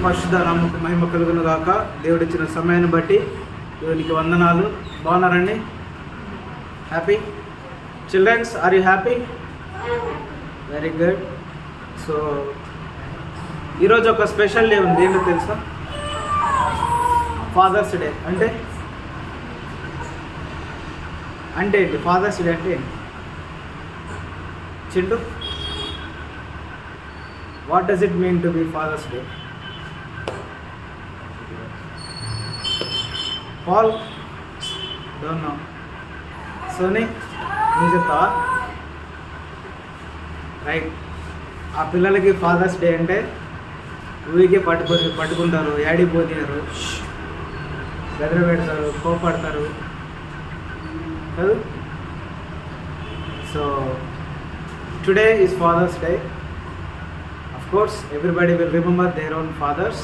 పరిశుద్ధ నామముకు మహిమ కలుగును గాక. దేవుడిచ్చిన సమయాన్ని బట్టి దేవునికి వందనాలు. బాగున్నారండి? Happy children's? Are you happy? Very good. So ఈరోజు ఒక స్పెషల్ డే ఉంది. ఏంటో తెలుసా? Father's day. అంటే ఏంటి ఫాదర్స్ డే అంటే ఏంటి? Chintu, what does it mean to be father's day? Paul don't know. Soni నువ్వు చెప్తావా? రైట్. ఆ పిల్లలకి ఫాదర్స్ డే అంటే ఊరికే పట్టుకుంటారు, ఏడిపోతారు, బెదర పెడతారు, కోపడతారు కదా. So today is father's day. Of course, everybody will remember their own fathers.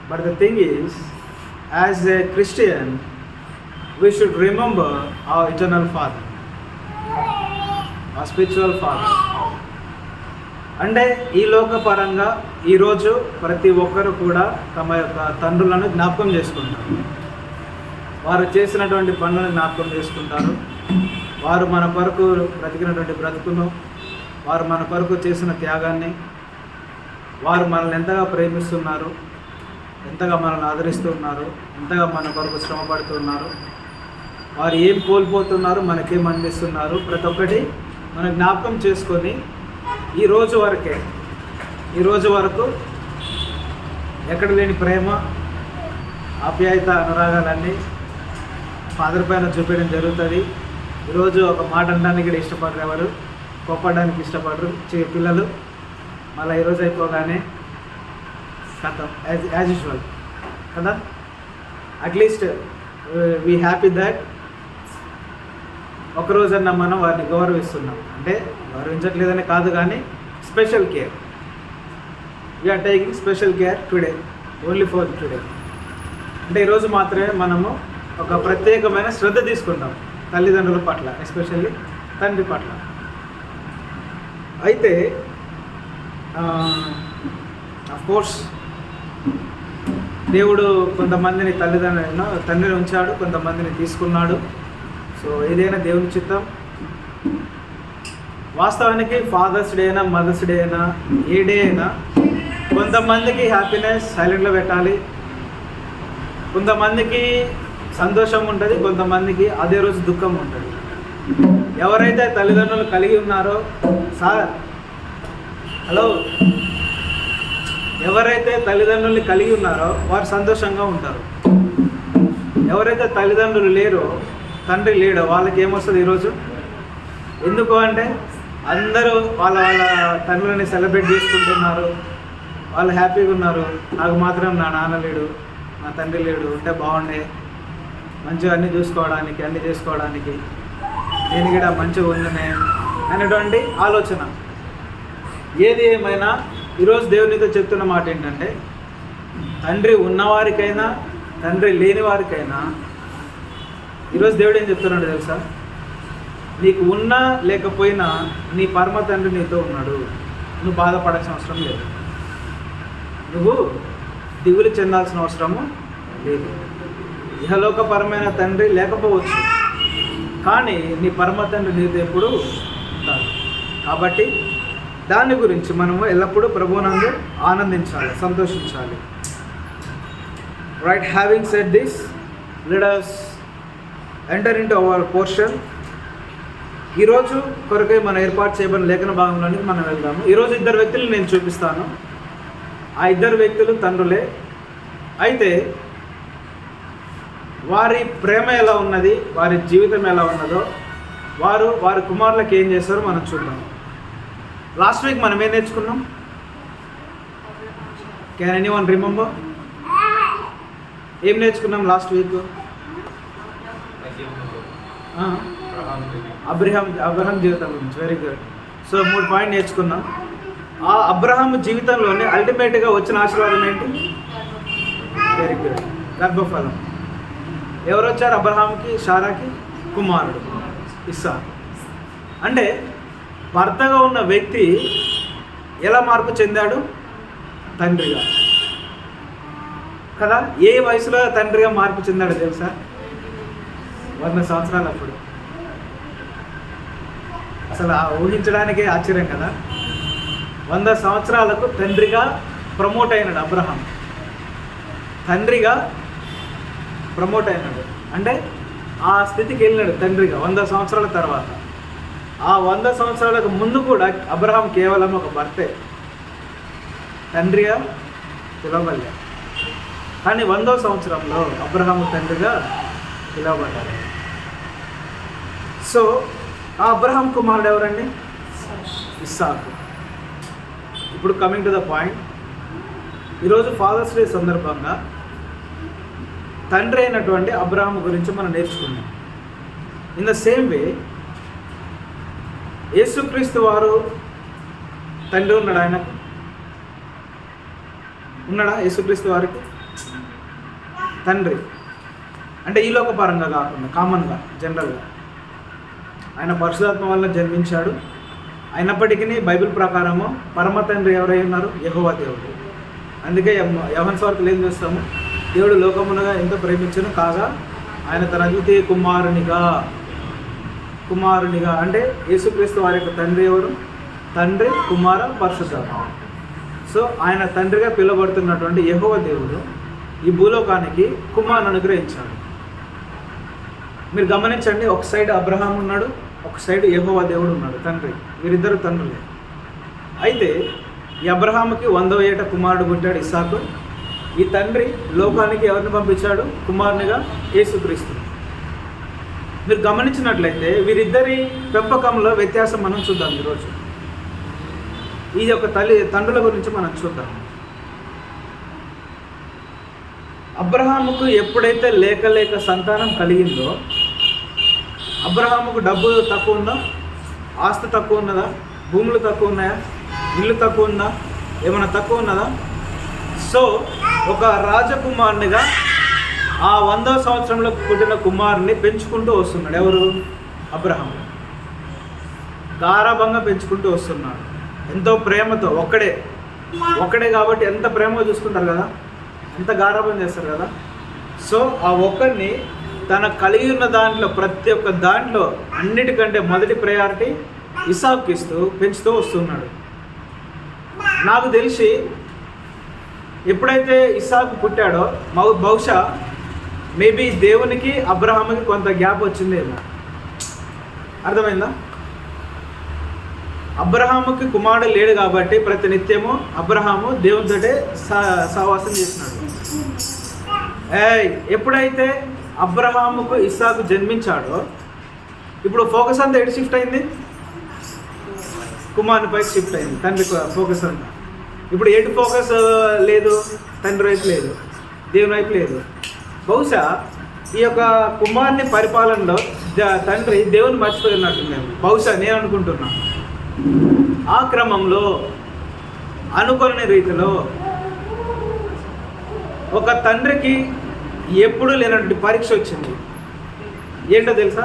But the thing is, as a Christian, we should remember our eternal Father, our spiritual Father. అంటే ఈ లోకపరంగా ఈరోజు ప్రతి ఒక్కరు కూడా తమ యొక్క తండ్రులను జ్ఞాపకం చేసుకుంటారు. వారు చేసినటువంటి పనులను జ్ఞాపకం చేసుకుంటారు. వారు మన కొరకు బ్రతికినటువంటి బ్రతుకును, వారు మన కొరకు చేసిన త్యాగాన్ని, వారు మనల్ని ఎంతగా ప్రేమిస్తున్నారు, ఎంతగా మనల్ని ఆదరిస్తున్నారు, ఎంతగా మన కొరకు శ్రమ పడుతున్నారు, వారు ఏం కోల్పోతున్నారు, మనకేం అందిస్తున్నారు, ప్రతి ఒక్కటి మనం జ్ఞాపకం చేసుకొని ఈ రోజు వరకు ఎక్కడ లేని ప్రేమ, ఆప్యాయత, అనురాగాలన్నీ ఫాదర్ పైన చూపించడం జరుగుతుంది. ఈరోజు ఒక మాట అనడానికి కూడా ఇష్టపడరు, ఎవరు కోపడడానికి ఇష్టపడరు పిల్లలు. మళ్ళీ ఈరోజు అయిపోగానే కథం యాజ్ యూజువల్ కదా. అట్లీస్ట్ వీ హ్యాపీ దట్ ఒకరోజన్నా మనం వారిని గౌరవిస్తున్నాం. అంటే గౌరవించట్లేదని కాదు, కానీ special care, we are taking special care today, only for today. అంటే ఈరోజు మాత్రమే మనము ఒక ప్రత్యేకమైన శ్రద్ధ తీసుకుంటాం తల్లిదండ్రుల పట్ల, ఎస్పెషల్లీ తండ్రి పట్ల. అయితే అఫ్కోర్స్ దేవుడు కొంతమందిని తండ్రిని ఉంచాడు, కొంతమందిని తీసుకున్నాడు. సో ఏదైనా దేవుని చిత్తం. వాస్తవానికి ఫాదర్స్ డే అయినా, మదర్స్ డే అయినా, ఏ డే అయినా కొంతమందికి హ్యాపీనెస్ సైలెంట్లో పెట్టాలి, కొంతమందికి సంతోషం ఉంటుంది, కొంతమందికి అదే రోజు దుఃఖం ఉంటుంది. ఎవరైతే తల్లిదండ్రులు కలిగి ఉన్నారో, సార్ హలో, ఎవరైతే తల్లిదండ్రుల్ని కలిగి ఉన్నారో వారు సంతోషంగా ఉంటారు. ఎవరైతే తల్లిదండ్రులు లేరో, తండ్రి లేడో, వాళ్ళకి ఏమొస్తుంది ఈరోజు? ఎందుకు అంటే అందరూ వాళ్ళ తండ్రులని సెలబ్రేట్ చేసుకుంటున్నారు, వాళ్ళు హ్యాపీగా ఉన్నారు. నాకు మాత్రం నా నాన్న లేడు, నా తండ్రి లేడు, ఉంటే బాగుండే, మంచిగా అన్నీ చూసుకోవడానికి, అన్నీ చేసుకోవడానికి, నేను కూడా మంచిగా ఉందనే అనేటువంటి ఆలోచన. ఏది ఏమైనా ఈరోజు దేవునితో చెప్తున్న మాట ఏంటంటే, తండ్రి ఉన్నవారికైనా, తండ్రి లేని వారికైనా ఈరోజు దేవుడు ఏం చెప్తున్నాడు తెలుసా? నీకు ఉన్నా లేకపోయినా నీ పరమ తండ్రి నీతో ఉన్నాడు. నువ్వు బాధపడాల్సిన అవసరం లేదు, నువ్వు దిగులు చెందాల్సిన అవసరము లేదు. ఇహలోకపరమైన తండ్రి లేకపోవచ్చు, కానీ నీ పరమ తండ్రి నీతో ఎప్పుడు ఉంటాడు. కాబట్టి దాని గురించి మనము ఎల్లప్పుడూ ప్రభువునందు ఆనందించాలి, సంతోషించాలి. Right, having said this, let us enter into our portion. ఈరోజు కొరకై మనం ఏర్పాటు చేయబడిన లేఖన భాగంలోనికి మనం వెళ్దాము. ఈరోజు ఇద్దరు వ్యక్తులు నేను చూపిస్తాను. ఆ ఇద్దరు వ్యక్తులు తండ్రులే. అయితే వారి ప్రేమ ఎలా ఉన్నది, వారి జీవితం ఎలా ఉన్నదో, వారి కుమారులకు ఏం చేస్తారో మనం చూద్దాం. లాస్ట్ వీక్ మనం ఏం నేర్చుకున్నాం? Can anyone remember? ఏం నేర్చుకున్నాం లాస్ట్ వీక్? అబ్రహాం జీవితం గురించి. Very good. సో 3 పాయింట్ నేర్చుకున్నాం. ఆ అబ్రహాం జీవితంలోనే అల్టిమేట్గా వచ్చిన ఆశీర్వాదం ఏంటి? వెరీ గుడ్, గర్భఫలం. ఎవరు వచ్చారు అబ్రహాంకి? శారాకి కుమారుడు ఇస్సాకు. అంటే భర్తగా ఉన్న వ్యక్తి ఎలా మార్పు చెందాడు? తండ్రిగా. కదా. ఏ వయసులో తండ్రిగా మార్పు చెందాడు తెలుసా? 100 సంవత్సరాలు అప్పుడు. అసలు ఊహించడానికే ఆశ్చర్యం కదా. 100 సంవత్సరాలకు తండ్రిగా ప్రమోట్ అయినాడు అబ్రహాం. తండ్రిగా ప్రమోట్ అయినాడు అంటే ఆ స్థితికి వెళ్ళినాడు తండ్రిగా 100 సంవత్సరాల తర్వాత. ఆ 100 సంవత్సరాలకు ముందు కూడా అబ్రహాం కేవలం ఒక భర్తే, తండ్రిగా పిలవబడ్డాడు. కానీ 100వ సంవత్సరంలో అబ్రహాము తండ్రిగా పిలవబడ్డాడు. సో ఆ అబ్రహాం కుమారుడు ఎవరండి? ఇస్సాకు. ఇప్పుడు కమింగ్ టు ద పాయింట్, ఈరోజు ఫాదర్స్ డే సందర్భంగా తండ్రి అయినటువంటి అబ్రహాం గురించి మనం నేర్చుకున్నాం. ఇన్ ద సేమ్ వే యేసుక్రీస్తు వారు తండ్రి ఉన్నాడు. ఆయనకు ఉన్నాడా? యేసుక్రీస్తు వారికి తండ్రి అంటే ఈ లోక పరంగా కాకుండా కామన్గా జనరల్గా ఆయన పరిశుద్ధాత్మ వల్ల జన్మించాడు. అయినప్పటికీ బైబిల్ ప్రకారము పరమ తండ్రి ఎవరై ఉన్నారు? యెహోవా దేవుడు. అందుకే యోహాను సువార్తలో ఏం చూస్తాము? దేవుడు లోకమునగా ఎంతో ప్రేమించను కాగా ఆయన తన అద్వితీయ కుమారునిగా అంటే యేసుక్రీస్తు వారి యొక్క తండ్రి ఎవరు? తండ్రి, కుమార, పరిశుద్ధాత్మ. సో ఆయన తండ్రిగా పిలువబడుతున్నటువంటి యెహోవా దేవుడు ఈ భూలోకానికి కుమారుని అనుగ్రహించాడు. మీరు గమనించండి, ఒక సైడ్ అబ్రహాం ఉన్నాడు, ఒక సైడ్ యెహోవా దేవుడు ఉన్నాడు, తండ్రి. వీరిద్దరు తండ్రులే. అయితే ఈ అబ్రహాముకి 100వ ఏట కుమారుడు పుట్టాడు ఇస్సాకు. ఈ తండ్రి లోకానికి ఎవరిని పంపించాడు? కుమారునిగా యేసుక్రీస్తు. మీరు గమనించినట్లయితే వీరిద్దరి పెంపకంలో వ్యత్యాసం మనం చూద్దాం ఈరోజు. ఈ యొక్క తండ్రుల గురించి మనం చూద్దాం. అబ్రహాముకు ఎప్పుడైతే లేక సంతానం కలిగిందో, అబ్రహాముకు డబ్బు తక్కువ ఉందా? ఆస్తి తక్కువ ఉన్నదా? భూములు తక్కువ ఉన్నాయా? ఇల్లు తక్కువ ఉందా? ఏమైనా తక్కువ ఉన్నదా? సో ఒక రాజకుమారునిగా ఆ 100వ సంవత్సరంలో పుట్టిన కుమారుని పెంచుకుంటూ వస్తున్నాడు. ఎవరు? అబ్రహాం. గారాబంగా పెంచుకుంటూ వస్తున్నాడు, ఎంతో ప్రేమతో. ఒక్కడే కాబట్టి ఎంత ప్రేమగా చూసుకుంటారు కదా, ఎంత గారాబం చేస్తారు కదా. సో ఆ ఒక్కడిని తన కలిగి ఉన్న దాంట్లో ప్రతి ఒక్క దాంట్లో అన్నిటికంటే మొదటి ప్రయారిటీ ఇస్సాకుకి ఇస్తూ పెంచుతూ వస్తున్నాడు. నాకు తెలిసి ఎప్పుడైతే ఇస్సాకు పుట్టాడో బహుశా మేబీ దేవునికి అబ్రహాముకి కొంత గ్యాప్ వచ్చిందేమో. అర్థమైందా? అబ్రహాముకి కుమారుడు లేడు కాబట్టి ప్రతి నిత్యము అబ్రహాము దేవునితోటే సహవాసం చేసినాడు. ఎప్పుడైతే అబ్రహాముకు ఇస్సాకు జన్మించాడో ఇప్పుడు ఫోకస్ అంతా ఎటు షిఫ్ట్ అయింది? కుమారుని పైకి షిఫ్ట్ అయింది. తండ్రి ఫోకస్ అంతా ఇప్పుడు ఎటు ఫోకస్ లేదు? తండ్రి వైపు లేదు, దేవుని వైపు లేదు. బహుశా ఈ యొక్క కుమారుని పరిపాలనలో తండ్రి దేవుని మర్చిపోయినట్టుందేమో బహుశా, నేను అనుకుంటున్నాను. ఆ క్రమంలో అనుకోని రీతిలో ఒక తండ్రికి ఎప్పుడూ లేనటువంటి పరీక్ష వచ్చింది. ఏంటో తెలుసా?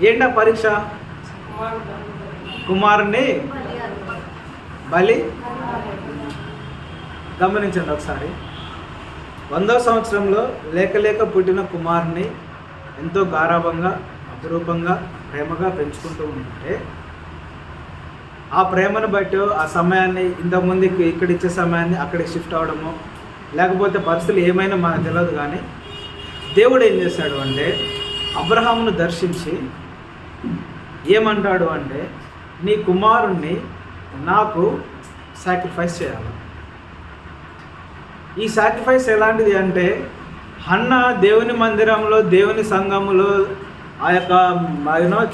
ఏంటా పరీక్ష? కుమారుని బలి. గమనించండి ఒకసారి. 100వ సంవత్సరంలో లేక పుట్టిన కుమారుని ఎంతో గారాబంగా, అపురూపంగా, ప్రేమగా పెంచుకుంటూ ఉంటే ఆ ప్రేమను బట్టి ఆ సమయాన్ని ఇంతకుముందుకి ఇక్కడ ఇచ్చే సమయాన్ని అక్కడికి షిఫ్ట్ అవ్వడము, లేకపోతే పరిస్థితులు ఏమైనా మనకు తెలియదు. కానీ దేవుడు ఏం చేశాడు అంటే అబ్రహామును దర్శించి ఏమంటాడు అంటే, నీ కుమారుణ్ణి నాకు సాక్రిఫైస్ చేయాలి. ఈ సాక్రిఫైస్ ఎలాంటిది అంటే, హన్న దేవుని మందిరంలో, దేవుని సంఘములో, ఆ యొక్క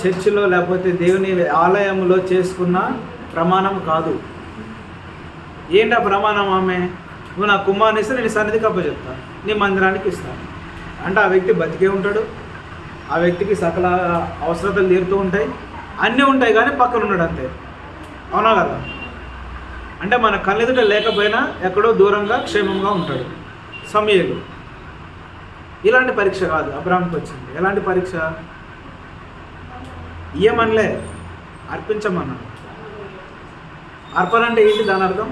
చర్చిలో లేకపోతే దేవుని ఆలయంలో చేసుకున్న ప్రమాణం కాదు. ఏంటి ఆ ప్రమాణం? ఆమె నువ్వు నా కుమారుని ఇస్తే నేను సన్నిధికి అప్పచెప్తా, నీ మందిరానికి ఇస్తాను అంటే ఆ వ్యక్తి బతికే ఉంటాడు, ఆ వ్యక్తికి సకల అవసరతలు తీరుతూ ఉంటాయి, అన్నీ ఉంటాయి, కానీ పక్కన ఉన్నాడు అంతే. అవునా కదా? అంటే మన కళ్ళెదుట లేకపోయినా ఎక్కడో దూరంగా క్షేమంగా ఉంటాడు. సమయలు ఇలాంటి పరీక్ష కాదు అబ్రహాంకి వచ్చింది. ఎలాంటి పరీక్ష? ఏమనలే, అర్పించమన్నాడు. అర్పణ అంటే ఏంటి? దాని అర్థం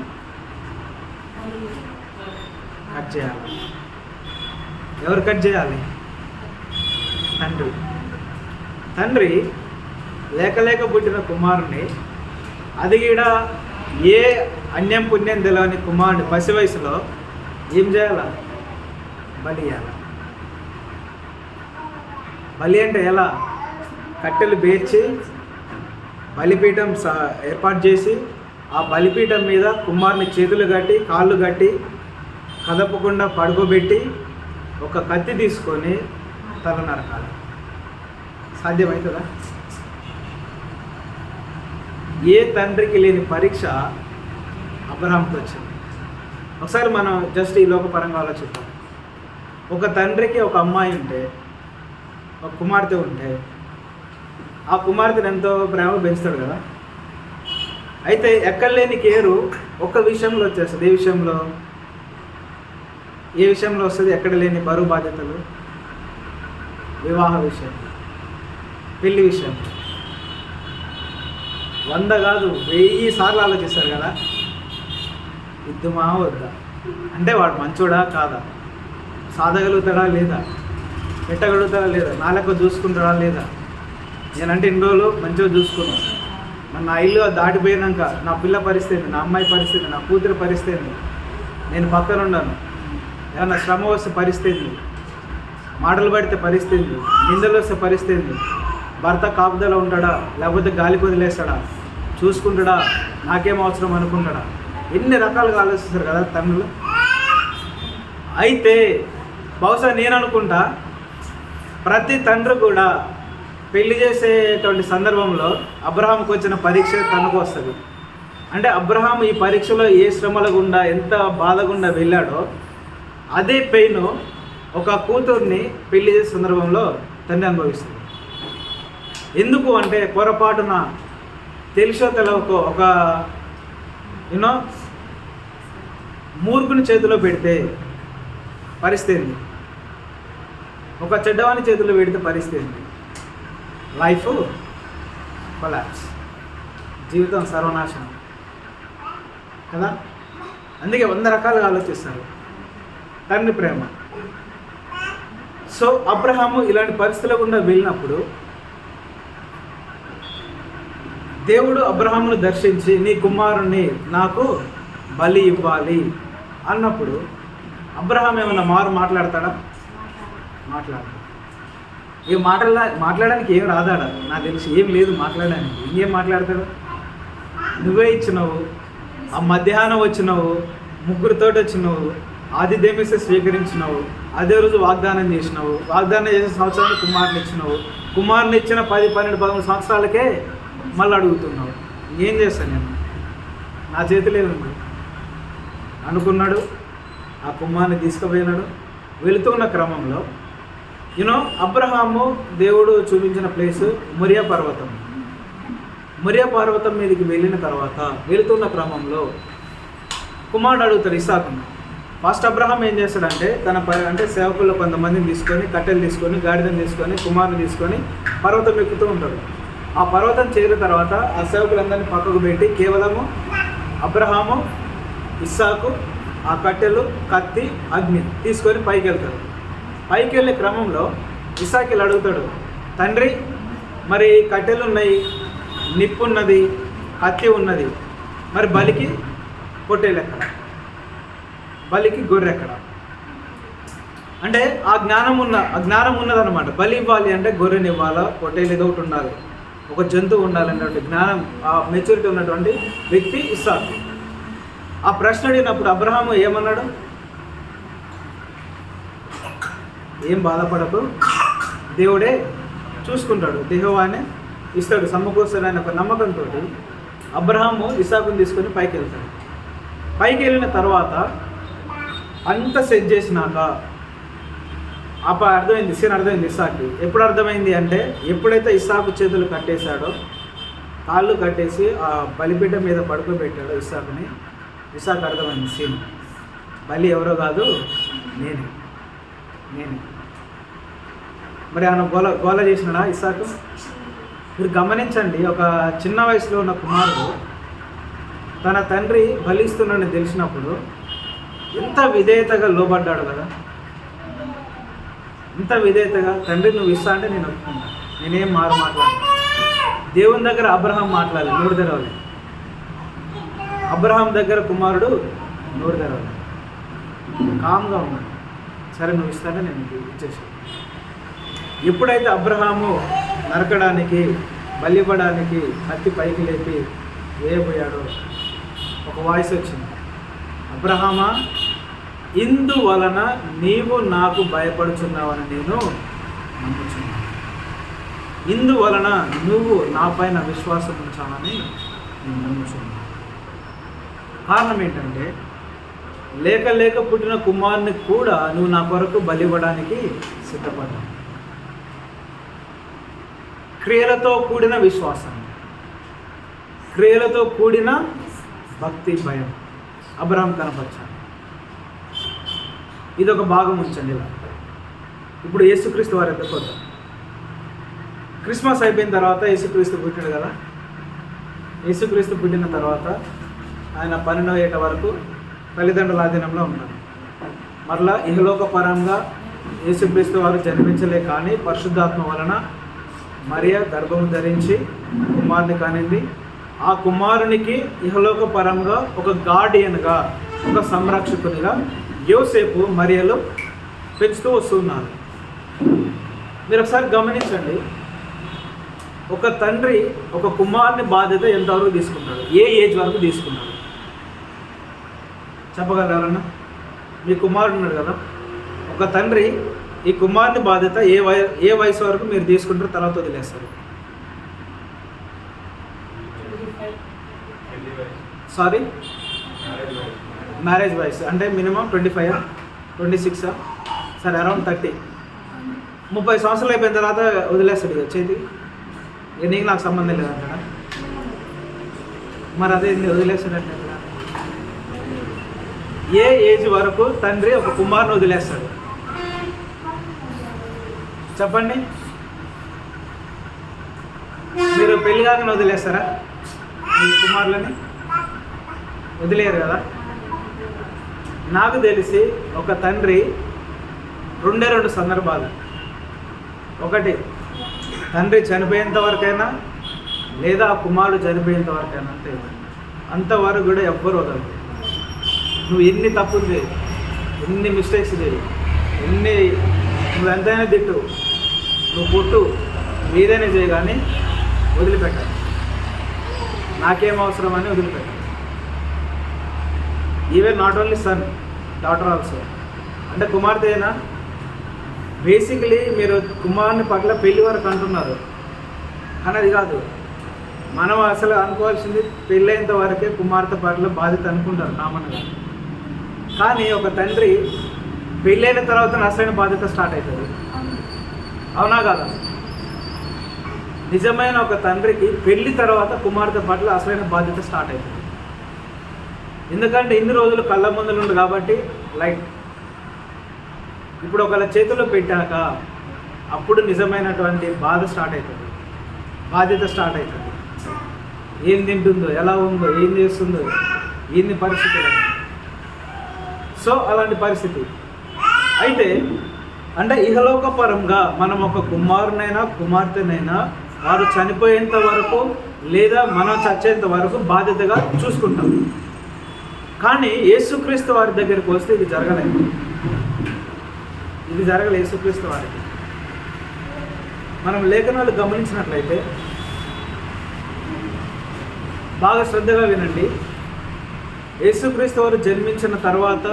కట్ చేయాలి. ఎవరు కట్ చేయాలి? తండ్రి లేక పుట్టిన కుమారుని, అది కూడా ఏ అన్యం పుణ్యం తెలియని కుమారుని పసి వయసులో ఏం చేయాల? బలి ఇవ్వాలి. బలి అంటే ఎలా? కట్టెలు పేర్చి బలిపీఠం ఏర్పాటు చేసి ఆ బలిపీఠం మీద కుమారుని చేతులు కట్టి కాళ్ళు కట్టి కదపకుండా పడుకోబెట్టి ఒక కత్తి తీసుకొని తల నరకాలి. సాధ్యమవుతుందా? ఏ తండ్రికి లేని పరీక్ష అబ్రహాంకి వచ్చింది. ఒకసారి మనం జస్ట్ ఈ లోకపరంగా ఆలోచిద్దాం. ఒక తండ్రికి ఒక అమ్మాయి ఉంటే, ఒక కుమార్తె ఉంటే, ఆ కుమార్తెను ఎంతో ప్రేమ పెంచుతాడు కదా. అయితే ఎక్కడలేని కేరు ఒక విషయంలో వచ్చేస్తుంది. ఏ విషయంలో వస్తుంది? ఎక్కడ లేని బరువు బాధ్యతలు, వివాహ విషయం, పెళ్లి విషయం. 100 కాదు 1000 సార్లు ఆలోచిస్తారు కదా, ఇద్దుమా వద్దా, అంటే వాడు మంచోడా కాదా, సాధగలుగుతాడా లేదా, పెట్టగలుగుతాడా లేదా, నా లెక్క చూసుకుంటాడా లేదా. నేనంటే ఇన్ని రోజులు మంచిగా చూసుకున్నాను, నా ఇల్లు దాటిపోయినాక నా పిల్ల పరిస్థితి, నా అమ్మాయి పరిస్థితి, నా కూతురు పరిస్థితి, నేను పక్కన ఉన్నాను, ఏమన్నా శ్రమ వస్తే పరిస్థితి, మాటలు పడితే పరిస్థితి, నిందలు వస్తే పరిస్థితి, భర్త కాపుదల ఉంటాడా లేకపోతే గాలికి వదిలేస్తాడా, చూసుకుంటాడా, నాకేం అవసరం అనుకుంటాడా, ఎన్ని రకాలుగా ఆలోచిస్తారు కదా తండ్రులు. అయితే బహుశా నేను అనుకుంటా ప్రతి తండ్రి కూడా పెళ్లి చేసేటువంటి సందర్భంలో అబ్రహాంకి వచ్చిన పరీక్ష తనకు వస్తుంది. అంటే అబ్రహాం ఈ పరీక్షలో ఏ శ్రమల గుండా ఎంత బాధ గుండా వెళ్ళాడో అదే పెయిన్ ఒక కూతుర్ని పెళ్లి చేసే సందర్భంలో తండ్రి అనుభవిస్తుంది. ఎందుకు అంటే పొరపాటున తెలుసో తెలవకో ఒక మూర్ఖుని చేతిలో పెడితే పరిస్థితి, ఒక చెడ్డవాని చేతిలో పెడితే పరిస్థితి, లైఫ్ కొలాప్స్, జీవితం సర్వనాశనం కదా. అందుకే 100 రకాలుగా ఆలోచిస్తారు తండ్రి ప్రేమ. సో అబ్రహాము ఇలాంటి పరిస్థితుల గుండా వెళ్ళినప్పుడు దేవుడు అబ్రహామును దర్శించి నీ కుమారుణ్ణి నాకు బలి ఇవ్వాలి అన్నప్పుడు అబ్రహాం ఏమన్నా మాట్లాడతాడా? మాట్లాడతాడు. ఏం మాట్లాడడానికి ఏం రాదాడా? నాకు తెలిసి ఏం లేదు మాట్లాడడానికి. ఇంకేం మాట్లాడతాడు? నువ్వే ఇచ్చినావు, ఆ మధ్యాహ్నం వచ్చినావు, ముగ్గురితోటి వచ్చినావు, ఆతిథ్యమిస్తే స్వీకరించినావు, అదే రోజు వాగ్దానం చేసినావు, వాగ్దానం చేసిన సంవత్సరానికి కుమారుని ఇచ్చిన 10, 12, 13 సంవత్సరాలకే మళ్ళీ అడుగుతున్నావు. ఏం చేస్తాను నేను? నా చేతిలో ఉంది అనుకున్నాడు. ఆ కుమారుని తీసుకుపోయినాడు. వెళుతున్న క్రమంలో అబ్రహాము దేవుడు చూపించిన ప్లేసు మొరియా పర్వతం. మొరియా పర్వతం మీదకి వెళ్ళిన తర్వాత వెళుతున్న క్రమంలో కుమారుడు అడుగుతాడు ఇస్సాకును. ఫస్ట్ అబ్రహాం ఏం చేస్తాడంటే అంటే సేవకుల్లో కొంతమందిని తీసుకొని, కట్టెలు తీసుకొని, గాడిదను తీసుకొని, కుమారుని తీసుకొని పర్వతం ఎక్కుతూ ఉంటాడు. ఆ పర్వతం చేరిన తర్వాత ఆ సేవకులందరినీ పక్కకు పెట్టి కేవలము అబ్రహాము, ఇస్సాకు, ఆ కట్టెలు, కత్తి, అగ్ని తీసుకొని పైకి వెళ్తాడు. పైకి వెళ్ళే క్రమంలో ఇస్సాకులు అడుగుతాడు, తండ్రి మరి కట్టెలు ఉన్నాయి, నిప్పు ఉన్నది, కత్తి ఉన్నది, మరి బలికి పొట్టేలు ఎక్కడ, బలికి గొర్రె ఎక్కడ? అంటే ఆ జ్ఞానం ఉన్నదన్నమాట. బలి ఇవ్వాలి అంటే గొర్రెని ఇవ్వాలా, పొట్టేలు ఏదో ఒకటి ఉండాలి, ఒక జంతువు ఉండాలన్నటువంటి జ్ఞానం, ఆ మెచ్యూరిటీ ఉన్నటువంటి వ్యక్తి ఇస్సాకు. ఆ ప్రశ్న అడిగినప్పుడు అబ్రహాము ఏమన్నాడు? ఏం బాధపడకు, దేవుడే చూసుకుంటాడు, యెహోవానే ఇస్తాడు, సమకూరుస్తాడని ఒక నమ్మకంతో అబ్రహాము ఇస్సాకుని తీసుకొని పైకి వెళ్తాడు. పైకి వెళ్ళిన తర్వాత అంత సెట్ చేసినాక అర్థమైంది, సీన్ అర్థమైంది ఇస్సాకు. ఎప్పుడు అర్థమైంది అంటే ఎప్పుడైతే ఇస్సాకు చేతులు కట్టేశాడో, కాళ్ళు కట్టేసి ఆ బలిపీఠం మీద పడుకోబెట్టాడో ఇస్సాకుని, ఇస్సాకు అర్థమైంది సీన్. బలి ఎవరో కాదు, నేనే. మరి ఆయన గోల చేసినాడా ఇస్సాకు? మీరు గమనించండి, ఒక చిన్న వయసులో ఉన్న కుమారుడు తన తండ్రి బలిస్తున్నాడని తెలిసినప్పుడు ఎంత విధేయతగా లోబడ్డాడు కదా, ఎంత విధేయతగా. తండ్రి నువ్వు ఇస్తా అంటే నేను ఒప్పుకున్నా, నేనేం మాట్లాడను. దేవుని దగ్గర అబ్రహాం మాట్లాడాలి, నోరు తెరవాలి. అబ్రహాం దగ్గర కుమారుడు నోరు తెరవాలి. కామ్గా ఉన్నాడు. సరే నువ్వు ఇస్తానే నేను ఇచ్చేసాను. ఎప్పుడైతే అబ్రహాము నరకడానికి బలి ఇవ్వడానికి కత్తి పైకి లేపి వేయబోయాడో ఒక వాయిస్ వచ్చింది, అబ్రహామా ఇందువలన నీవు నాకు భయపడుచున్నావని నేను నమ్ముచున్నాను. ఇందువలన నువ్వు నా పైన విశ్వాసం ఉంచాలని నేను నమ్ముచున్నాను. కారణం ఏంటంటే లేక పుట్టిన కుమారుని కూడా నువ్వు నా కొరకు బలి ఇవ్వడానికి సిద్ధపడ్డావు. క్రియలతో కూడిన విశ్వాసం, క్రియలతో కూడిన భక్తి, భయం అబ్రహాం కనపరిచాడు. ఇది ఒక భాగం ఉంచండి. ఇలా ఇప్పుడు యేసుక్రీస్తు వారి యొక్క కొత్త క్రిస్మస్ అయిపోయిన తర్వాత యేసుక్రీస్తు పుట్టాడు కదా. యేసుక్రీస్తు పుట్టిన తర్వాత ఆయన 12వ ఏట వరకు తల్లిదండ్రుల ఆధీనంలో ఉన్నారు. మరలా ఇహలోక పరంగా యేసుక్రీస్తు వారు జన్మించలే, కానీ పరిశుద్ధాత్మ వలన మరియ గర్భము ధరించి కుమారుని కానింది. ఆ కుమారునికి ఇహలోక పరంగా ఒక గార్డియన్గా, ఒక సంరక్షకునిగా యోసేపు మరియలు పెంచుతూ వస్తున్నారు. మీరు ఒకసారి గమనించండి, ఒక తండ్రి ఒక కుమారుని బాధ్యత ఎంతవరకు తీసుకుంటాడు, ఏ ఏజ్ వరకు తీసుకున్నాడు చెప్పగలరు ఎవరన్నా? మీ కుమారుడు ఉన్నాడు కదా, ఒక తండ్రి ఈ కుమారుని బాధ్యత ఏ వయసు వరకు మీరు తీసుకుంటారు, తర్వాత వదిలేస్తారు? సారీ, మ్యారేజ్ వయసు అంటే మినిమం 25, 26, సరే అరౌండ్ 30, 30 సంవత్సరాలు అయిపోయిన తర్వాత వదిలేస్తాడు కదా చేతికి. నీకు నాకు సంబంధం లేదంటాడా? మరి అదే వదిలేస్తాడంటే ఏ ఏజ్ వరకు తండ్రి ఒక కుమారుని వదిలేస్తాడు చెప్పండి? మీరు పెళ్లి కాగానే వదిలేస్తారా మీ కుమారులని? వదిలేరు కదా. నాకు తెలిసి ఒక తండ్రి 2 సందర్భాలు, ఒకటి తండ్రి చనిపోయేంత వరకైనా లేదా ఆ కుమారుడు చనిపోయేంత వరకైనా, అంతే. అంతవరకు కూడా ఎవ్వరు వదలరు. నువ్వు ఎన్ని తప్పులు చేయి, ఎన్ని మిస్టేక్స్ చేయి, నువ్వు ఎంతైనా తిట్టు, నువ్వు పుట్టు, ఏదైనా చేయి, కానీ వదిలిపెట్టాలి. నాకేం అవసరం అని వదిలిపెట్టాలి. Even not only son, daughter also. అంటే కుమార్తె అయినా బేసిక్లీ మీరు కుమారుని పట్ల పెళ్లి వరకు అంటున్నారు, కానీ అది కాదు. మనం అసలు అనుకోవాల్సింది పెళ్ళైనంత వరకే కుమార్తె పట్ల బాధ్యత అనుకుంటారు కామన్గా. కానీ ఒక తండ్రి పెళ్ళైన తర్వాత అసలైన బాధ్యత స్టార్ట్ అవుతుంది. అవునా కాదా? నిజమైన ఒక తండ్రికి పెళ్లి తర్వాత కుమార్తె పట్ల అసలైన బాధ్యత స్టార్ట్ అవుతుంది. ఎందుకంటే ఇన్ని రోజులు కళ్ళ ముందులు ఉంది కాబట్టి లైట్. ఇప్పుడు ఒకళ్ళ చేతిలో పెట్టాక అప్పుడు నిజమైనటువంటి బాధ స్టార్ట్ అవుతుంది, బాధ్యత స్టార్ట్ అవుతుంది. ఏం తింటుందో, ఎలా ఉందో, ఏం చేస్తుందో, ఎన్ని పరిస్థితులు. సో అలాంటి పరిస్థితి అయితే, అంటే ఇహలోకపరంగా మనం ఒక కుమారునైనా కుమార్తెనైనా వారు చనిపోయేంత వరకు లేదా మనం చచ్చేంత వరకు బాధ్యతగా చూసుకుంటాం. కానీ యేసుక్రీస్తు వారి దగ్గరికి వస్తే ఇది జరగలేదు. ఇది జరగలేదు యేసుక్రీస్తు వారికి. మనం లేఖనాలు గమనించినట్లయితే బాగా శ్రద్ధగా వినండి. యేసుక్రీస్తు వారు జన్మించిన తర్వాత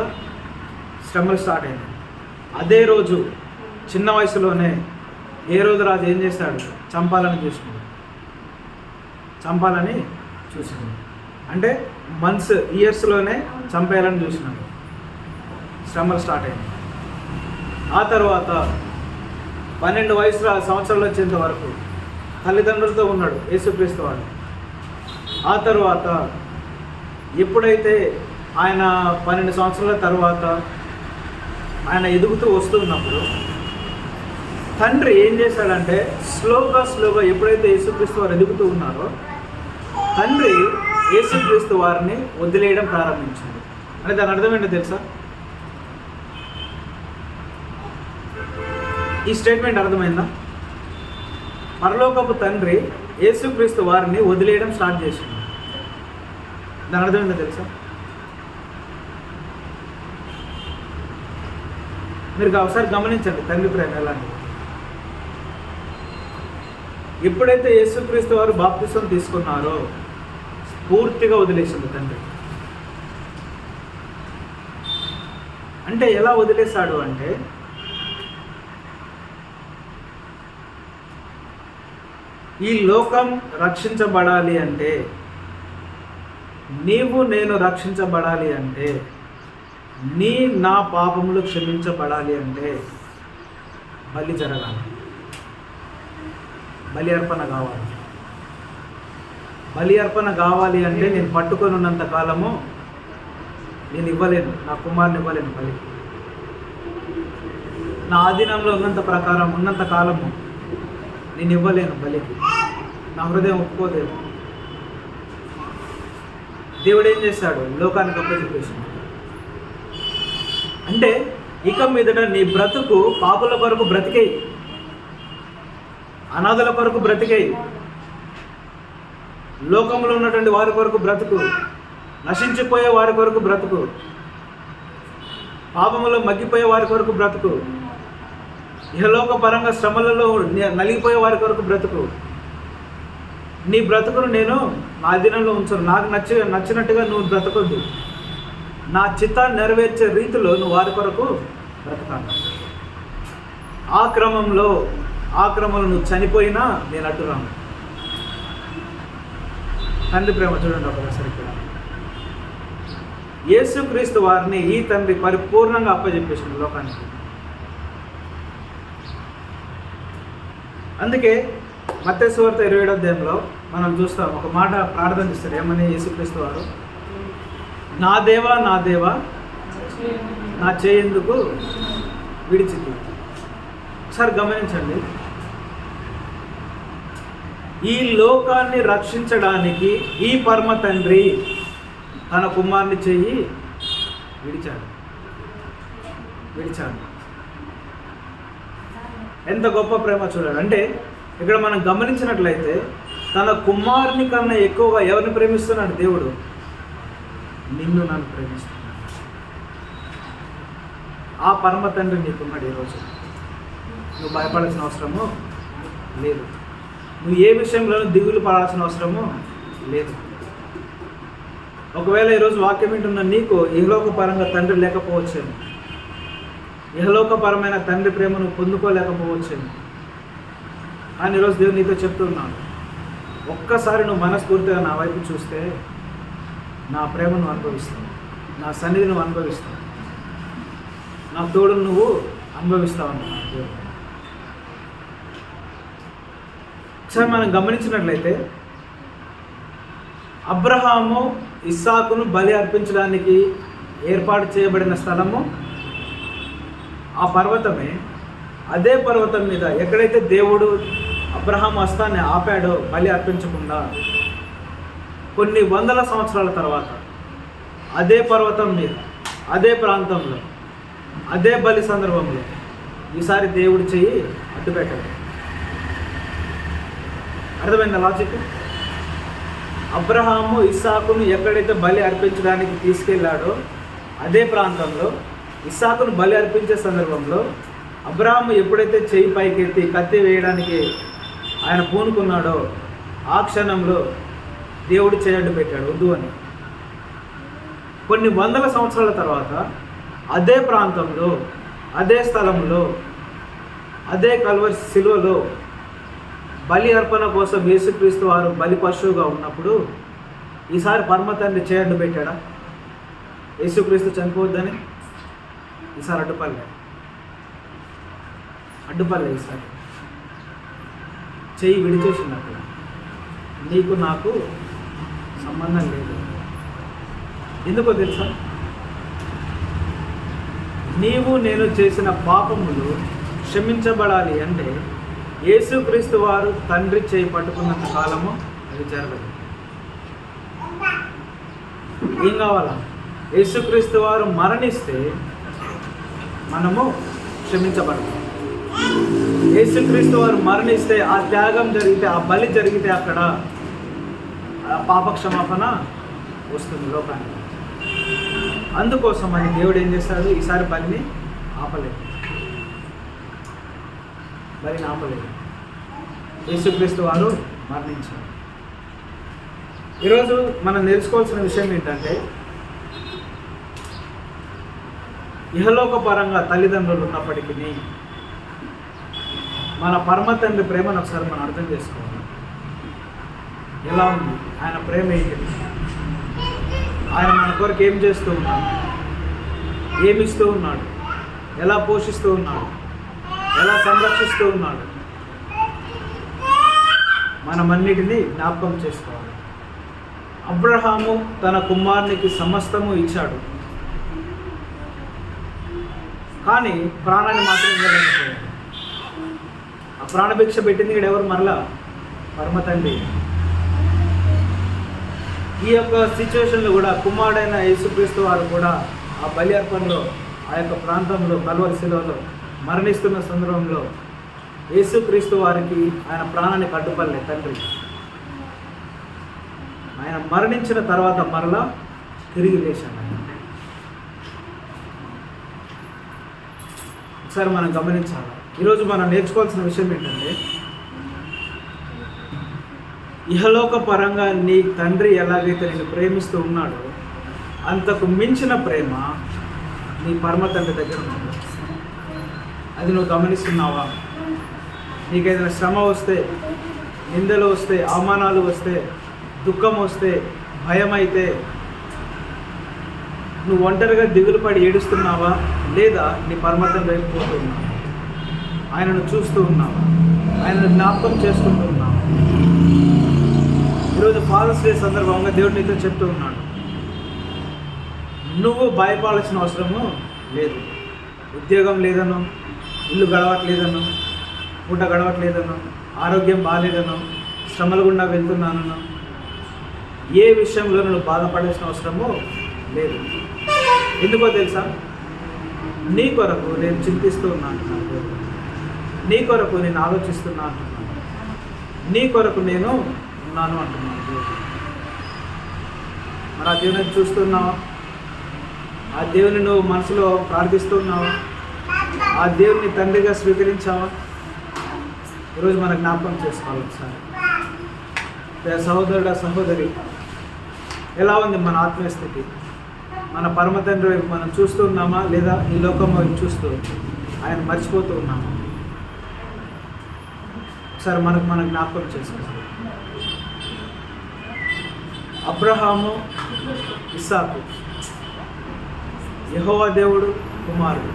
శ్రమలు స్టార్ట్ అయినాయి. అదే రోజు చిన్న వయసులోనే హేరోదు రాజు ఏం చేశాడు? చంపాలని చూసినాడు. అంటే మంత్స్, ఇయర్స్లోనే చంపేయాలని చూసినాడు. శ్రమలు స్టార్ట్ అయినాయి. ఆ తర్వాత 12 సంవత్సరాలు వచ్చేంత వరకు తల్లిదండ్రులతో ఉన్నాడు యేసుక్రీస్తు వాడు. ఆ తర్వాత ఎప్పుడైతే ఆయన 12 సంవత్సరాల తర్వాత ఆయన ఎదుగుతూ వస్తున్నప్పుడు తండ్రి ఏం చేశాడంటే స్లోగా ఎప్పుడైతే యేసుక్రీస్తు వారు ఎదుగుతూ ఉన్నారో తండ్రి యేసుక్రీస్తు వారిని వదిలేయడం ప్రారంభించాడు. అంటే దాని అర్థం ఏంటో తెలుసా? ఈ స్టేట్మెంట్ అర్థమైందా? పరలోకపు తండ్రి యేసుక్రీస్తు వారిని వదిలేయడం స్టార్ట్ చేసింది. దాని అర్థమైందో తెలుసా? మీరు ఒకసారి గమనించండి తండ్రి ప్రేమ ఎలాంటి. ఎప్పుడైతే యేసుక్రీస్తు వారు బాప్తిసం తీసుకున్నారో పూర్తిగా వదిలేసింది తండ్రి. అంటే ఎలా వదిలేశాడు అంటే, ఈ లోకం రక్షించబడాలి అంటే, నీవు నేను రక్షించబడాలి అంటే, నా పాపములు క్షమించబడాలి అంటే బలి జరగాలి, బలి అర్పణ కావాలి. బలి అర్పణ కావాలి అంటే నేను పట్టుకొని ఉన్నంత కాలము నేను ఇవ్వలేను, నా కుమారుని ఇవ్వలేను బలికి. నా ఆధీనంలో ఉన్నంత కాలము నేను ఇవ్వలేను బలికి. నా హృదయం ఒప్పుకోలేదు. దేవుడు ఏం చేశాడు? లోకానికి అప్పచెప్పేసాడు. అంటే ఇక మీదట నీ బ్రతుకు పాపుల కొరకు బ్రతికేయి, అనాథల కొరకు బ్రతికేయి, లోకంలో ఉన్నటువంటి వారి కొరకు బ్రతుకు, నశించిపోయే వారి కొరకు బ్రతుకు, పాపములో మగ్గిపోయే వారి కొరకు బ్రతుకు, ఇహలోక పరంగా శ్రమలలో నలిగిపోయే వారి కొరకు బ్రతుకు. నీ బ్రతుకును నేను నా అధీనంలో ఉంచను. నాకు నచ్చినట్టుగా నువ్వు బ్రతకొద్దు. నా చిత్తాన్ని నెరవేర్చే రీతిలో నువ్వు వారి కొరకు బ్రతకాలి. ఆ క్రమంలో నువ్వు చనిపోయినా నేను అడ్డురాను. తండ్రి ప్రేమ చూడండి ఒకసారి. ఇక్కడ యేసుక్రీస్తు వారిని ఈ తండ్రి పరిపూర్ణంగా అప్పచెప్పేసింది లోకానికి. అందుకే మత్తయి సువార్త 27వ అధ్యాయంలో మనం చూస్తాం, ఒక మాట ప్రార్థన చేస్తారు. ఏమని? యేసుక్రీస్తు వారు, నా దేవా నా దేవా నా చేయందుకు విడిచితి. ఒకసారి గమనించండి, ఈ లోకాన్ని రక్షించడానికి ఈ పరమ తండ్రి తన కుమారుని చెయ్యి విడిచాడు. ఎంత గొప్ప ప్రేమ చూడాలి. అంటే ఇక్కడ మనం గమనించినట్లయితే తన కుమారుని కన్నా ఎక్కువగా ఎవరిని ప్రేమిస్తున్నాడు దేవుడు? నిన్ను నన్ను ప్రేమిస్తున్నాడు. ఆ పరమ తండ్రి నీకున్నాడు. ఈరోజు నువ్వు భయపడాల్సిన అవసరము లేదు. నువ్వు ఏ విషయంలోనూ దిగులు పడాల్సిన అవసరము లేదు. ఒకవేళ ఈరోజు వాక్యం వింటున్న నీకు ఇహలోకపరంగా తండ్రి లేకపోవచ్చేమో, ఇహలోకపరమైన తండ్రి ప్రేమను పొందుకోలేకపోవచ్చేమో. కానీ ఈరోజు దేవుడు నీతో చెప్తున్నాను, ఒక్కసారి నువ్వు మనస్ఫూర్తిగా నా వైపు చూస్తే నా ప్రేమను అనుభవిస్తావు, నా సన్నిధిని నువ్వు అనుభవిస్తావు, నా తోడును నువ్వు అనుభవిస్తావు అంటున్నాను దేవుడు. ఒకసారి మనం గమనించినట్లయితే అబ్రహాము ఇస్సాకును బలి అర్పించడానికి ఏర్పాటు చేయబడిన స్థలము ఆ పర్వతమే. అదే పర్వతం మీద ఎక్కడైతే దేవుడు అబ్రహాము హస్తాన్ని ఆపాడో బలి అర్పించకుండా, కొన్ని వందల సంవత్సరాల తర్వాత అదే పర్వతం మీద, అదే ప్రాంతంలో, అదే బలి సందర్భంలో ఈసారి దేవుడు చెయ్యి అడ్డుపెట్టాడు. అర్థమైందా లాజిక్? అబ్రహాము ఇస్సాకును ఎక్కడైతే బలి అర్పించడానికి తీసుకెళ్ళాడో అదే ప్రాంతంలో ఇస్సాకును బలి అర్పించే సందర్భంలో అబ్రహాము ఎప్పుడైతే చెయ్యి పైకెత్తి కత్తి వేయడానికి ఆయన పూనుకున్నాడో ఆ క్షణంలో దేవుడు చేయడ్డు పెట్టాడు, వద్దు అని. కొన్ని వందల సంవత్సరాల తర్వాత అదే ప్రాంతంలో, అదే స్థలంలో, అదే కల్వరి శిలువలో బలి అర్పణ కోసం యేసుక్రీస్తు వారు బలి పశువుగా ఉన్నప్పుడు ఈసారి పరమ తండ్రి చేయడ్డు పెట్టాడా? యేసుక్రీస్తు చనిపోవద్దని ఈసారి అడ్డుపల్లె. ఈసారి చెయ్యి విడిచేసినప్పుడు నీకు నాకు సంబంధం లేదు. ఎందుకో తెలుసా? నీవు నేను చేసిన పాపములు క్షమించబడాలి అంటే యేసుక్రీస్తు వారు తండ్రి చేయి పట్టుకున్నంత కాలము అది జరగదు. ఏం కావాలా? యేసుక్రీస్తు వారు మరణిస్తే మనము క్షమించబడతాం. యేసుక్రీస్తు వారు మరణిస్తే, ఆ త్యాగం జరిగితే, ఆ బలి జరిగితే అక్కడ పాపక్షమాపణ వస్తుంది లోకానికి. అందుకోసం అని దేవుడు ఏం చేస్తాడు, ఈసారి బలిని ఆపలేదు. యేసుక్రీస్తు వారు మరణించారు. ఈరోజు మనం నేర్చుకోవాల్సిన విషయం ఏంటంటే, ఇహలోక పరంగా తల్లిదండ్రులు ఉన్నప్పటికీ మన పరమ తండ్రి ప్రేమను ఒకసారి మనం అర్థం చేసుకోవాలి. ఎలా ఉంది ఆయన ప్రేమ ఏంటి? ఆయన మన కొరకు ఏం చేస్తూ ఉన్నాడు, ఏమిస్తూ ఉన్నాడు, ఎలా పోషిస్తూ ఉన్నాడు, ఎలా సంరక్షిస్తూ ఉన్నాడు, మనమన్నిటినీ జ్ఞాపకం చేసుకోవాలి. అబ్రహాము తన కుమారునికి సమస్తము ఇచ్చాడు, కానీ ప్రాణాన్ని మాత్రం ఇవ్వలేకపోయాడు. ఆ ప్రాణభిక్ష పెట్టింది ఇక్కడ ఎవరు? మరలా పరమ తండ్రి. ఈ యొక్క సిచ్యువేషన్లో కూడా కుమారుడైన యేసుక్రీస్తు వారు కూడా ఆ బలి అర్పణలో, ఆ యొక్క ప్రాంతంలో కల్వరి శిలువలో మరణిస్తున్న సందర్భంలో యేసుక్రీస్తు వారికి ఆయన ప్రాణాన్ని కట్టుపడలే తండ్రి. ఆయన మరణించిన తర్వాత మరలా తిరిగి లేచాడు. ఆయన ఒకసారి మనం గమనించాలి. ఈరోజు మనం నేర్చుకోవాల్సిన విషయం ఏంటంటే, ఇహలోక పరంగా నీ తండ్రి ఎలాగైతే నేను ప్రేమిస్తూ ఉన్నాడో అంతకు మించిన ప్రేమ నీ పరమ తండ్రి దగ్గర ఉంది. అది నువ్వు గమనిస్తున్నావా? నీకేదైనా శ్రమ వస్తే, నిందలు వస్తే, అవమానాలు వస్తే, దుఃఖం వస్తే, భయం అయితే నువ్వు ఒంటరిగా దిగులు పడి ఏడుస్తున్నావా? లేదా నీ పరమ తండ్రి వైపు పోతున్నావా? ఆయనను చూస్తూ ఉన్నావా? ఆయనను జ్ఞాపకం చేసుకుంటూ ఉన్నావా? ఈరోజు ఫాదర్స్ డే సందర్భంగా దేవుడు నీతో చెప్తూ ఉన్నాడు, నువ్వు భయపడాల్సిన అవసరము లేదు. ఉద్యోగం లేదనో, ఇల్లు గడవట్లేదనో, పూట గడవట్లేదనో, ఆరోగ్యం బాగాలేదనో, శ్రమల గుండా వెళ్తున్నానో, ఏ విషయంలో నువ్వు బాధపడాల్సిన అవసరము లేదు. ఎందుకో తెలుసా? నీ కొరకు నేను చింతిస్తూ ఉన్నాను, నీ కొరకు నేను ఆలోచిస్తున్నా అంటున్నాను, నీ కొరకు నేను ఉన్నాను అంటున్నాను. మరి ఆ దేవుని చూస్తున్నావా? ఆ దేవుని నువ్వు మనసులో ప్రార్థిస్తున్నావా? ఆ దేవుని తండ్రిగా స్వీకరించావా? ఈరోజు మన జ్ఞాపకం చేసుకోవాలి ఒకసారి. సహోదరుడా, సహోదరి, ఎలా ఉంది మన ఆత్మీయ స్థితి? మన పరమ తండ్రి వైపు మనం చూస్తూ ఉన్నామా? లేదా ఈ లోకం వైపు చూస్తూ ఆయన మర్చిపోతూ ఉన్నామా? ఒకసారి మన జ్ఞాపకం చేసుకోవాలి. అబ్రహాము, ఇస్సాకు, యెహోవా దేవుడు, కుమారుడు.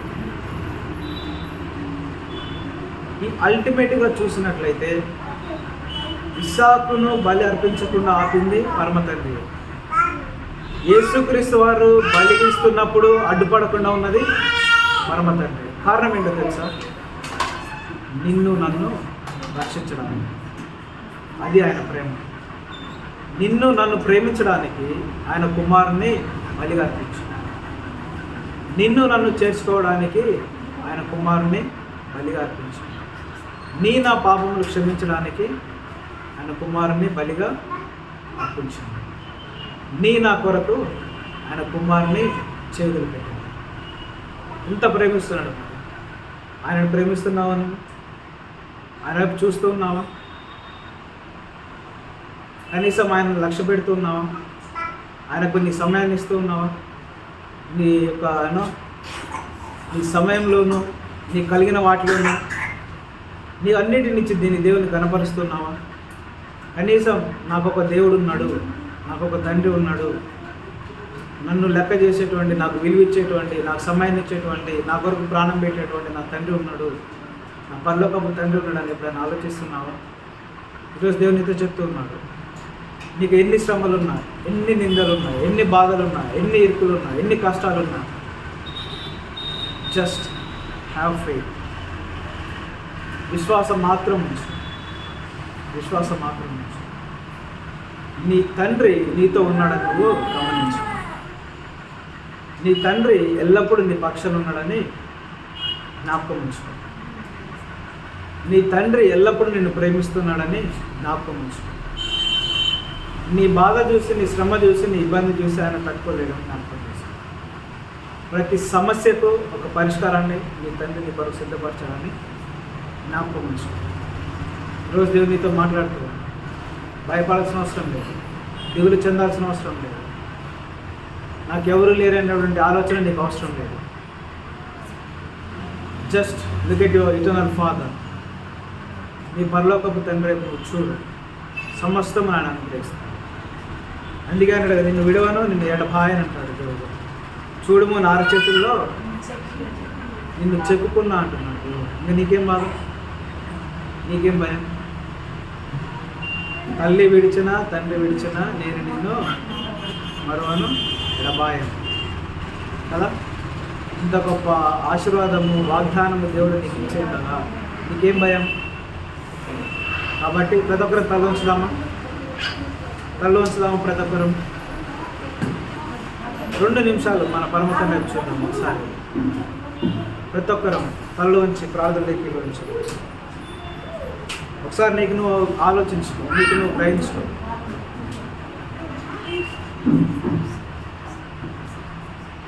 ఈ అల్టిమేట్గా చూసినట్లయితే ఇస్సాకును బలి అర్పించకుండా ఆపింది పరమ తండ్రి. యేసుక్రీస్తు వారు బలి ఇస్తున్నప్పుడు అడ్డుపడకుండా ఉన్నది పరమ తండ్రి. కారణం ఏంటో తెలుసా? నిన్ను నన్ను రక్షించడానికి. అది ఆయన ప్రేమ. నిన్ను నన్ను ప్రేమించడానికి ఆయన కుమారుని బలిగా అర్పించు. నిన్ను నన్ను చేర్చుకోవడానికి ఆయన కుమారుని బలిగా అర్పించు. నా పాపములు క్షమించడానికి ఆయన కుమారుని బలిగా అర్పించు. నా కొరకు ఆయన కుమారుని చేతులు పెట్టాడు. ఇంత ప్రేమిస్తున్నాడు. ఆయనను ప్రేమిస్తున్నావా? ఆయన వైపు చూస్తూ ఉన్నావా? కనీసం ఆయనను లక్ష్య పెడుతూ ఉన్నావా? ఆయనకు నీ సమయాన్ని ఇస్తూ ఉన్నావా? నీ యొక్క నీ సమయంలోనూ, నీ కలిగిన వాటిలోనూ నీ అన్నిటినిచ్చి దీన్ని దేవుని కనపరుస్తున్నావా? కనీసం నాకు ఒక దేవుడు ఉన్నాడు, నాకు ఒక తండ్రి ఉన్నాడు, నన్ను లెక్క చేసేటువంటి, నాకు విలువిచ్చేటువంటి, నాకు సమయాన్ని ఇచ్చేటువంటి, నా కొరకు ప్రాణం పెట్టేటువంటి నా తండ్రి ఉన్నాడు, నా పరలోకపు తండ్రి ఉన్నాడు అని ఎప్పుడైనా ఆలోచిస్తున్నావా? ఈరోజు దేవునితో చెప్తూ ఉన్నాడు, నీకు ఎన్ని శ్రమలు ఉన్నాయి, ఎన్ని నిందలు ఉన్నాయి, ఎన్ని బాధలు ఉన్నాయి, ఎన్ని ఇరుకులు ఉన్నాయి, ఎన్ని కష్టాలు ఉన్నాయి, జస్ట్ హ్యావ్ ఫెయిత్. విశ్వాసం మాత్రం ఉంచు. విశ్వాసం మాత్రం ఉంచు. నీ తండ్రి నీతో ఉన్నాడని నువ్వు గమనించు. నీ తండ్రి ఎల్లప్పుడూ నీ పక్షాన ఉన్నాడని జ్ఞాపకం ఉంచుకో. నీ తండ్రి ఎల్లప్పుడూ నిన్ను ప్రేమిస్తున్నాడని జ్ఞాపకం ఉంచు. నీ బాధ చూసి, నీ శ్రమ చూసి, నీ ఇబ్బంది చూసి ఆయన తట్టుకోలేడని జ్ఞాపకం చేసి, ప్రతి సమస్యకు ఒక పరిష్కారాన్ని నీ తండ్రి నీ కొరకు సిద్ధపరచాలని జ్ఞాపకం ఉంచు. రోజు దేవుడు నీతో మాట్లాడుతున్నాడు. భయపడాల్సిన అవసరం లేదు, దిగులు చెందాల్సిన అవసరం లేదు, నాకెవరు లేరనేటువంటి ఆలోచన నీకు అవసరం లేదు. Just look at your eternal father. నీ పరలోకపు తండ్రి నువ్వు చూడు, సమస్తం ఆయన అనుగ్రహిస్తాడు. అందుకే అన్నాడు కదా, నిన్ను విడవను, నిన్ను ఎడబాయని అంటాడు దేవుడు. చూడుము నా అరచేతుల్లో నిన్ను చెక్కుకున్నా అంటున్నాడు దేవుడు. ఇంకా నీకేం బాధ, నీకేం భయం? తల్లి విడిచినా తండ్రి విడిచినా నేను నిన్ను మరువను, ఎడబాయను కదా. ఇంత గొప్ప ఆశీర్వాదము, వాగ్దానము దేవుడు నీకు ఇచ్చేది కదా, నీకేం భయం? కాబట్టి ప్రతి ఒక్కరు తల ఉంచుదామా ప్రతి ఒక్కరు 2 నిమిషాలు మన పరమ తండ్రి వైపు చూద్దాం. ఒకసారి ప్రతి ఒక్కరు తల ఉంచి ప్రార్థనలోకి గురించి ఒకసారి నీకు నువ్వు ఆలోచించుకో, నీకు నువ్వు గ్రహించుకో.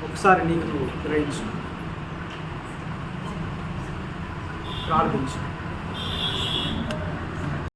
ఒకసారి నీకు నువ్వు గ్రహించు, ప్రార్థించు.